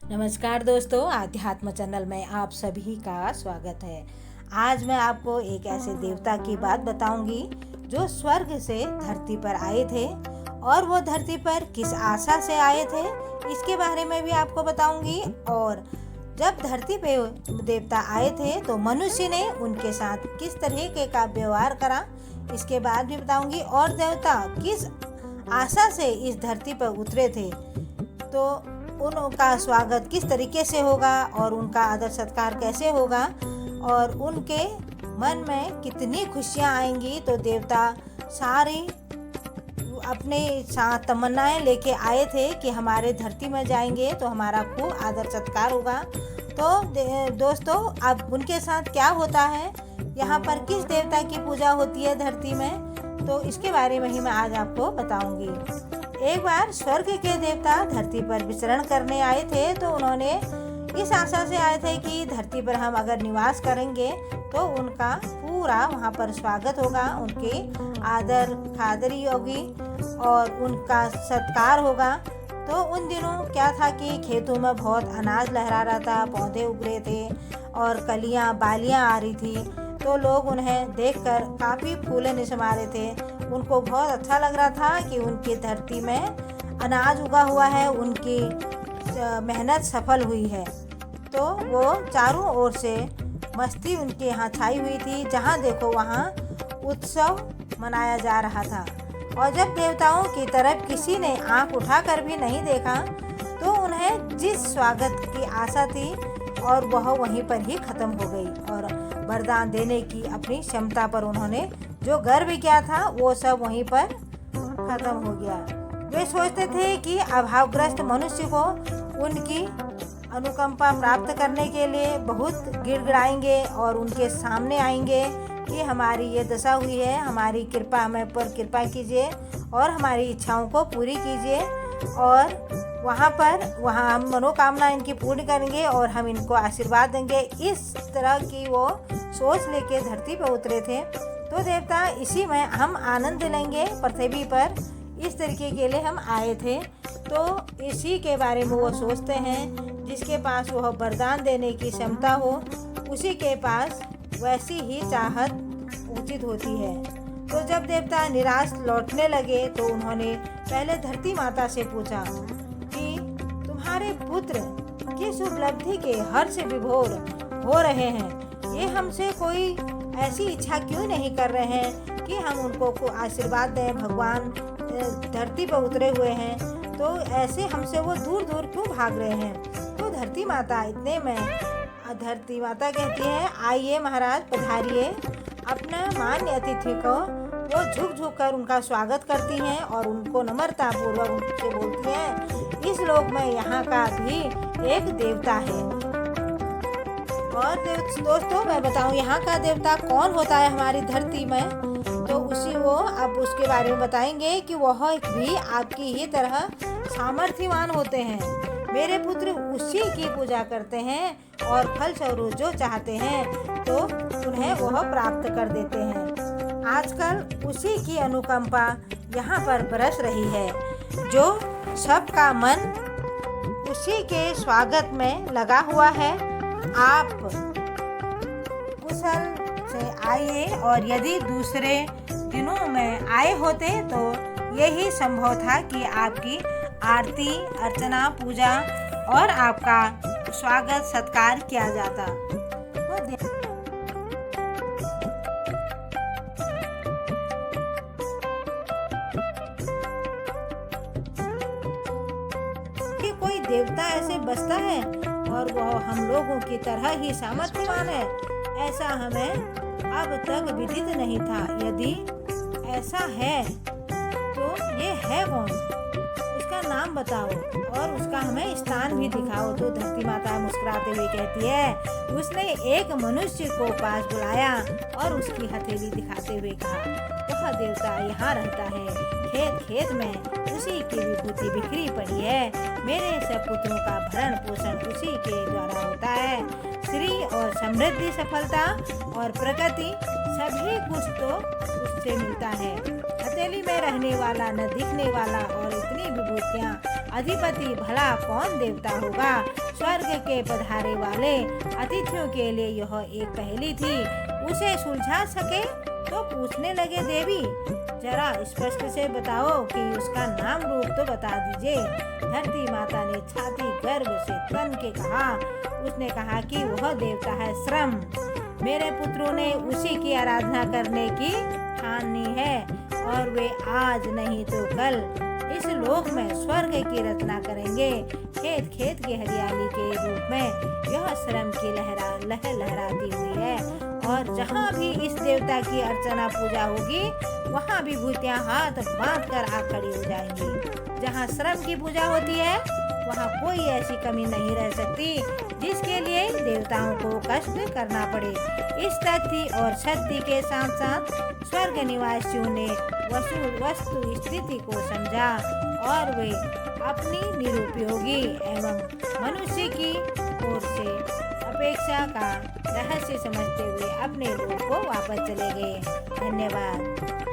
नमस्कार दोस्तों, आध्यात्म चैनल में आप सभी का स्वागत है। आज मैं आपको एक ऐसे देवता की बात बताऊंगी जो स्वर्ग से धरती पर आए थे और वो धरती पर किस आशा से आए थे, इसके बारे में भी आपको बताऊंगी। और जब धरती पे देवता आए थे तो मनुष्य ने उनके साथ किस तरीके का व्यवहार करा, इसके बाद भी बताऊंगी। और देवता किस आशा से इस धरती पर उतरे थे, तो उनका स्वागत किस तरीके से होगा और उनका आदर सत्कार कैसे होगा और उनके मन में कितनी खुशियाँ आएंगी। तो देवता सारी अपने साथ तमन्नाएं लेके आए थे कि हमारे धरती में जाएंगे तो हमारा खूब आदर सत्कार होगा। तो दोस्तों, अब उनके साथ क्या होता है, यहाँ पर किस देवता की पूजा होती है धरती में, तो इसके बारे में ही मैं आज आपको बताऊंगी। एक बार स्वर्ग के देवता धरती पर विचरण करने आए थे, तो उन्होंने इस आशा से आए थे कि धरती पर हम अगर निवास करेंगे तो उनका पूरा वहाँ पर स्वागत होगा, उनकी आदर खादरी होगी और उनका सत्कार होगा। तो उन दिनों क्या था कि खेतों में बहुत अनाज लहरा रहा था, पौधे उग रहे थे और कलियाँ बालियाँ आ रही थी। तो लोग उन्हें देखकर काफ़ी फूले न समा रहे थे। उनको बहुत अच्छा लग रहा था कि उनकी धरती में अनाज उगा हुआ है, उनकी मेहनत सफल हुई है। तो वो चारों ओर से मस्ती उनके यहाँ छाई हुई थी, जहाँ देखो वहाँ उत्सव मनाया जा रहा था। और जब देवताओं की तरफ किसी ने आंख उठाकर भी नहीं देखा, तो उन्हें जिस स्वागत की आशा थी और वह वहीं पर ही खत्म हो गई। और वरदान देने की अपनी क्षमता पर उन्होंने जो गर्व किया था वो सब वहीं पर खत्म हो गया। वे सोचते थे कि अभावग्रस्त मनुष्य को उनकी अनुकंपा प्राप्त करने के लिए बहुत गिड़गिड़ाएंगे और उनके सामने आएंगे कि हमारी ये दशा हुई है, हमारी कृपा हमें पर कृपा कीजिए और हमारी इच्छाओं को पूरी कीजिए और वहाँ हम मनोकामना इनकी पूर्ण करेंगे और हम इनको आशीर्वाद देंगे। इस तरह की वो सोच लेके धरती पर उतरे थे। तो देवता इसी में हम आनंद लेंगे, पृथ्वी पर इस तरीके के लिए हम आए थे। तो इसी के बारे में वो सोचते हैं, जिसके पास वह वरदान देने की क्षमता हो उसी के पास वैसी ही चाहत उचित होती है। तो जब देवता निराश लौटने लगे तो उन्होंने पहले धरती माता से पूछा कि तुम्हारे पुत्र किस उपलब्धि के हर्ष विभोर हो रहे हैं, ये हमसे कोई ऐसी इच्छा क्यों नहीं कर रहे हैं कि हम उनको को आशीर्वाद दें। भगवान धरती पर उतरे हुए हैं, तो ऐसे हमसे वो दूर दूर क्यों भाग रहे हैं। तो धरती माता इतने में धरती माता कहती है, आइए महाराज पधारिए। अपना मान्य अतिथि को वो झुक झुक कर उनका स्वागत करती हैं और उनको नम्रता पूर्वक उनसे बोलती हैं, इस लोक में यहाँ का भी एक देवता है। और दोस्तों, मैं बताऊँ यहाँ का देवता कौन होता है हमारी धरती में, तो अब उसके बारे में बताएंगे कि वह भी आपकी ही तरह सामर्थ्यवान होते हैं। मेरे पुत्र उसी की पूजा करते हैं और फल स्वरूप जो चाहते हैं तो उन्हें वह प्राप्त कर देते हैं। आजकल उसी की अनुकंपा यहाँ पर बरस रही है, जो सबका मन उसी के स्वागत में लगा हुआ है। आप कुशल से आइए, और यदि दूसरे दिनों में आए होते तो यही संभव था कि आपकी आरती अर्चना पूजा और आपका स्वागत सत्कार किया जाता। कि कोई देवता ऐसे बसता है और वह हम लोगों की तरह ही सामर्थ्यवान है, ऐसा हमें अब तक विदित नहीं था। यदि ऐसा है तो ये है कौन, उसका नाम बताओ और उसका हमें स्थान भी दिखाओ। तो धरती माता मुस्कुराते हुए कहती है, उसने एक मनुष्य को पास बुलाया और उसकी हथेली दिखाते हुए कहा, वह देवता यहाँ रहता है, खेत खेत में उसी की विभूति बिखरी पड़ी है। मेरे सब पुत्रों का भरण पोषण उसी के द्वारा होता है। श्री और समृद्धि, सफलता और प्रगति सभी कुछ तो उससे मिलता है। हथेली में रहने वाला, न दिखने वाला और इतनी विभूतियाँ अधिपति भला कौन देवता होगा। स्वर्ग के पधारे वाले अतिथियों के लिए यह एक पहेली थी। उसे सुलझा सके तो पूछने लगे, देवी जरा स्पष्ट से बताओ कि उसका नाम रूप तो बता दीजिए। धरती माता ने छाती गर्व से तन के कहा। उसने कहा कि वह देवता है श्रम। मेरे पुत्रों ने उसी की आराधना करने की ठानी है और वे आज नहीं तो कल इस लोक में स्वर्ग की रचना करेंगे। खेत खेत की हरियाली के रूप में यह श्रम की लहर लहराती हुई है और जहाँ भी इस देवता की अर्चना पूजा होगी वहाँ विभूतियाँ हाथ बांध कर आ खड़ी हो जाएंगी। जहाँ श्रम की पूजा होती है वहाँ कोई ऐसी कमी नहीं रह सकती जिसके लिए देवताओं को कष्ट करना पड़े। इस तथ्य और सत्य के साथ साथ स्वर्ग निवासियों ने वस्तु स्थिति को समझा और वे अपनी निरुपयोगी एवं मनुष्य की ओर से अपेक्षा का रहस्य समझते हुए अपने लोक को वापस चले गए। धन्यवाद।